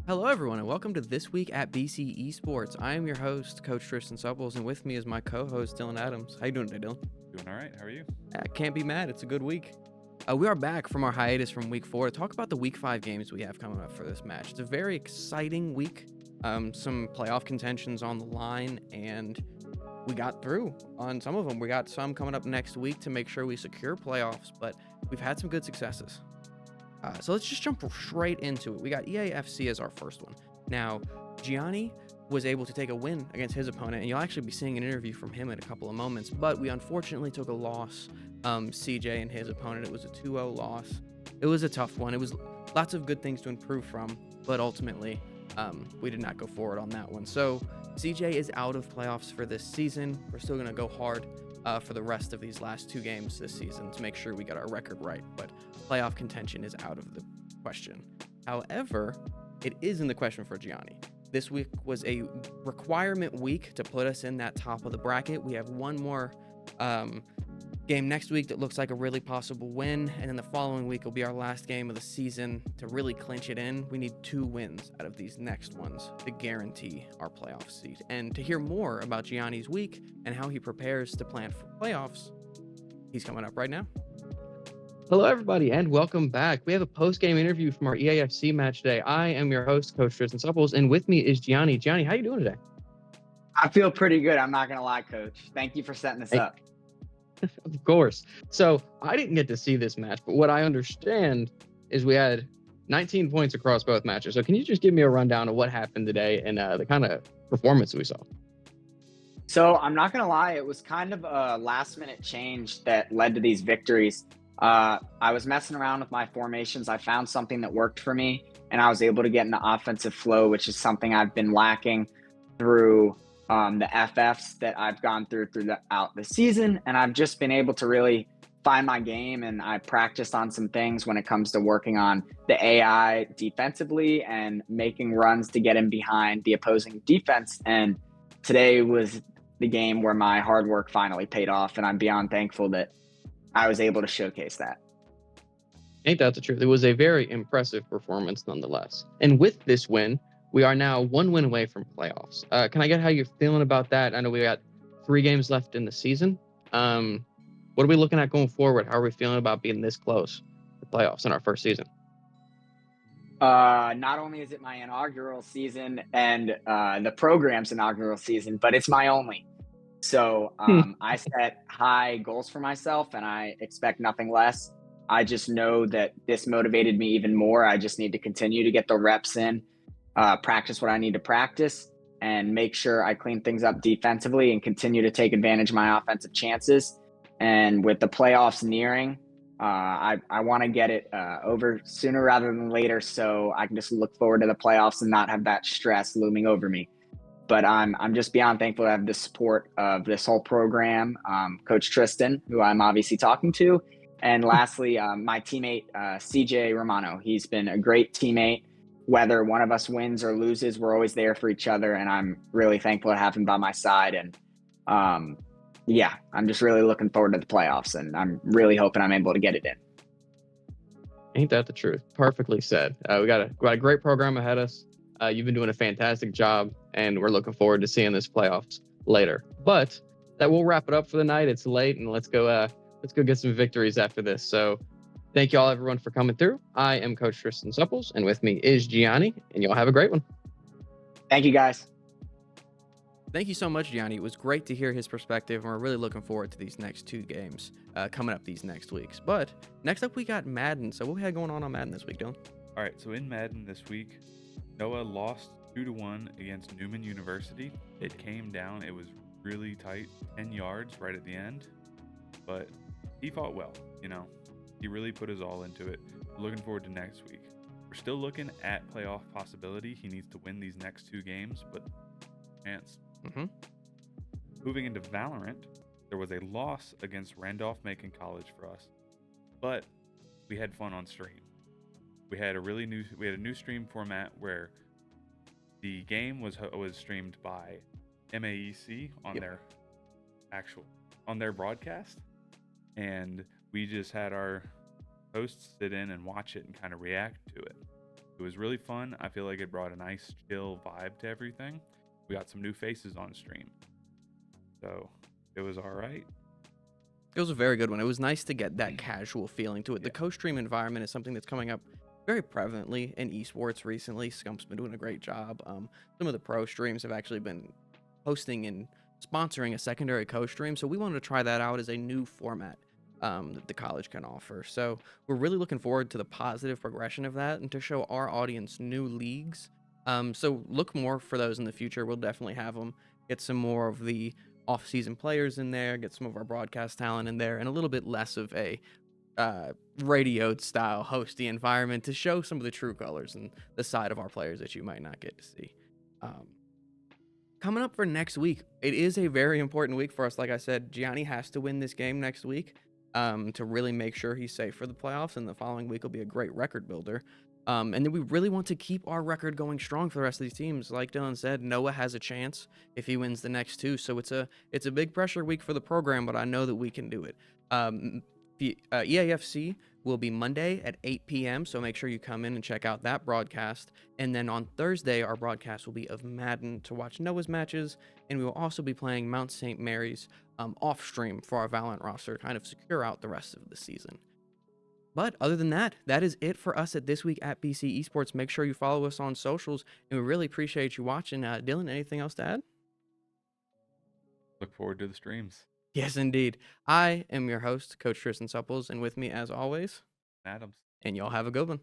Hello, everyone, and welcome to This Week at BC Esports. I am your host, Coach Tristan Supples, and with me is my co-host, Dylan Adams. How you doing today, Dylan? Doing all right. How are you? Can't be mad. It's a good week. We are back from our hiatus from Week 4 to talk about the Week 5 games we have coming up for this match. It's a very exciting week. Some playoff contentions on the line, and we got through on some of them. We got some coming up next week to make sure we secure playoffs, but we've had some good successes. So let's just jump straight into it. We got EAFC as our first one. Now, Gianni was able to take a win against his opponent, and you'll actually be seeing an interview from him in a couple of moments, but we unfortunately took a loss. CJ and his opponent, it was a 2-0 loss. It was a tough one. It was lots of good things to improve from, but ultimately, we did not go forward on that one. So CJ is out of playoffs for this season. We're still going to go hard for the rest of these last two games this season to make sure we get our record right, but playoff contention is out of the question. However, it is in the question for Gianni. This week was a requirement week to put us in that top of the bracket. We have one more game next week that looks like a really possible win, and then the following week will be our last game of the season to really clinch it in. We need 2 wins out of these next ones to guarantee our playoff seed. And to hear more about Gianni's week and how he prepares to plan for playoffs, he's coming up right now. Hello, everybody, and welcome back. We have a post-game interview from our EAFC match today. I am your host, Coach Tristan Supples, and with me is Gianni. Gianni, how you doing today? I feel pretty good. I'm not going to lie, Coach. Thank you for setting this up. Of course. So I didn't get to see this match, but what I understand is we had 19 points across both matches. So can you just give me a rundown of what happened today and the kind of performance we saw? So I'm not going to lie. It was kind of a last-minute change that led to these victories. I was messing around with my formations. I found something that worked for me, and I was able to get an offensive flow, which is something I've been lacking through the FFs that I've gone throughout the season. And I've just been able to really find my game, and I practiced on some things when it comes to working on the AI defensively and making runs to get in behind the opposing defense. And today was the game where my hard work finally paid off, and I'm beyond thankful that I was able to showcase that. Ain't that the truth? It was a very impressive performance nonetheless. And with this win, we are now 1 win away from playoffs. Can I get how you're feeling about that? I know we got 3 games left in the season. What are we looking at going forward? How are we feeling about being this close to playoffs in our first season? Not only is it my inaugural season and the program's inaugural season, but it's my only. So I set high goals for myself, and I expect nothing less. I just know that this motivated me even more. I just need to continue to get the reps in, practice what I need to practice, and make sure I clean things up defensively and continue to take advantage of my offensive chances. And with the playoffs nearing, I want to get it over sooner rather than later, so I can just look forward to the playoffs and not have that stress looming over me. But I'm just beyond thankful to have the support of this whole program, Coach Tristan, who I'm obviously talking to, and lastly, my teammate, CJ Romano. He's been a great teammate. Whether one of us wins or loses, we're always there for each other, and I'm really thankful to have him by my side. And I'm just really looking forward to the playoffs, and I'm really hoping I'm able to get it in. Ain't that the truth? Perfectly said. We got a great program ahead of us. You've been doing a fantastic job, and we're looking forward to seeing this playoffs later. But that will wrap it up for the night. It's late, and let's go get some victories after this. So thank you all, everyone, for coming through. I am Coach Tristan Supples, and with me is Gianni, and y'all have a great one. Thank you, guys. Thank you so much, Gianni. It was great to hear his perspective, and we're really looking forward to these next 2 games coming up these next weeks. But next up, we got Madden. So what we had going on Madden this week, Dylan? All right, so in Madden this week, Noah lost 2-1 against Newman University. It came down. It was really tight, 10 yards right at the end, but he fought well. He really put his all into it. Looking forward to next week. We're still looking at playoff possibility. He needs to win these next 2 games, but chance. Moving into Valorant, there was a loss against Randolph-Macon College for us, but we had fun on stream. We had a new stream format where the game was streamed by MAEC on their broadcast, and we just had our hosts sit in and watch it and kind of react to it. It was really fun. I feel like it brought a nice chill vibe to everything. We got some new faces on stream, so it was all right. It was a very good one. It was nice to get that casual feeling to it. The co-stream environment is something that's coming up very prevalently in esports recently. Scump's been doing a great job. Some of the pro streams have actually been hosting and sponsoring a secondary co-stream, so we wanted to try that out as a new format that the college can offer. So we're really looking forward to the positive progression of that and to show our audience new leagues. So look more for those in the future. We'll definitely have them. Get some more of the off-season players in there, get some of our broadcast talent in there, and a little bit less of a radio style hosty environment to show some of the true colors and the side of our players that you might not get to see. Coming up for next week, it is a very important week for us. Like I said, Gianni has to win this game next week to really make sure he's safe for the playoffs, and the following week will be a great record builder. And then we really want to keep our record going strong for the rest of these teams. Like Dylan said, Noah has a chance if he wins the next two. So it's a big pressure week for the program, but I know that we can do it. The EAFC will be Monday at 8 p.m. So make sure you come in and check out that broadcast. And then on Thursday, our broadcast will be of Madden to watch Noah's matches. And we will also be playing Mount St. Mary's off stream for our Valorant roster, kind of secure out the rest of the season. But other than that, that is it for us at This Week at BC Esports. Make sure you follow us on socials, and we really appreciate you watching. Dylan, anything else to add? Look forward to the streams. Yes, indeed. I am your host, Coach Tristan Supples, and with me, as always, Adams. and y'all have a good one.